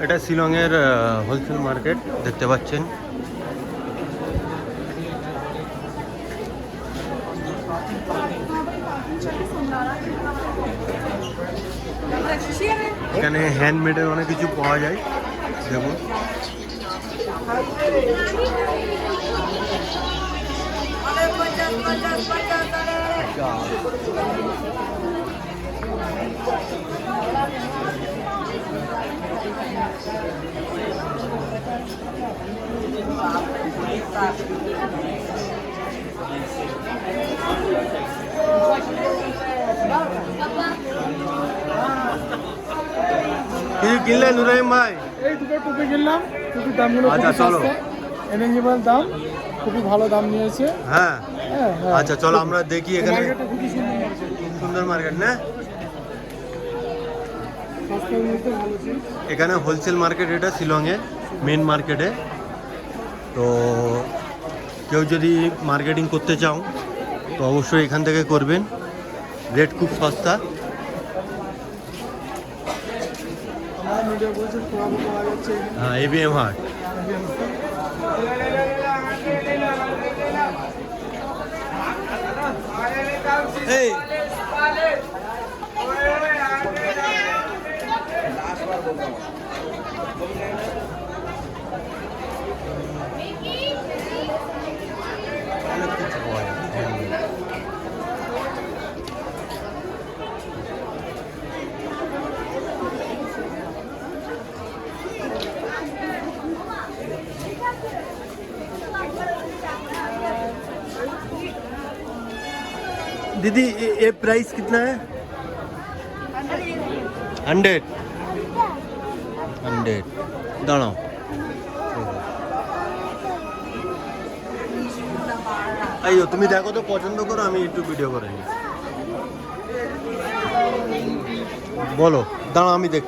এটা শিলংয়ের wholesale market দেখতে পাচ্ছেন। এখানে হ্যান্ডমেডের অনেক কিছু পাওয়া যায়, দেখুন। কিছু কিনলেন নুরাইম ভাই? এই দুটো টুপি কিনলাম, টুপির দামগুলো আচ্ছা চলো, এনেঞ্জেবল দাম, খুবই ভালো দাম নিয়েছে। হ্যাঁ হ্যাঁ হ্যাঁ, আচ্ছা চলো আমরা দেখি। এখানে মার্কেটটা খুবই সুন্দর, সুন্দর মার্কেট না? সস্তার মধ্যে ভালো ছিল। এখানে হোলসেল মার্কেট, এটা শিলংয়ে মেন মার্কেটে। তো কেউ যদি মার্কেটিং করতে চাও তো অবশ্যই এখান থেকে করবেন, রেট খুব সস্তা। আমার মিডিয়া বলছে খোয়াবো পাওয়া যাচ্ছে এখানে। হ্যাঁ, এবিএম হাট। এই दीदी ये प्राइस कितना है? 100 দাঁড়াও। আইও তুমি দেখো তো, পছন্দ করো, আমি একটু ভিডিও করে নিই। বলো, দাঁড়াও আমি দেখ।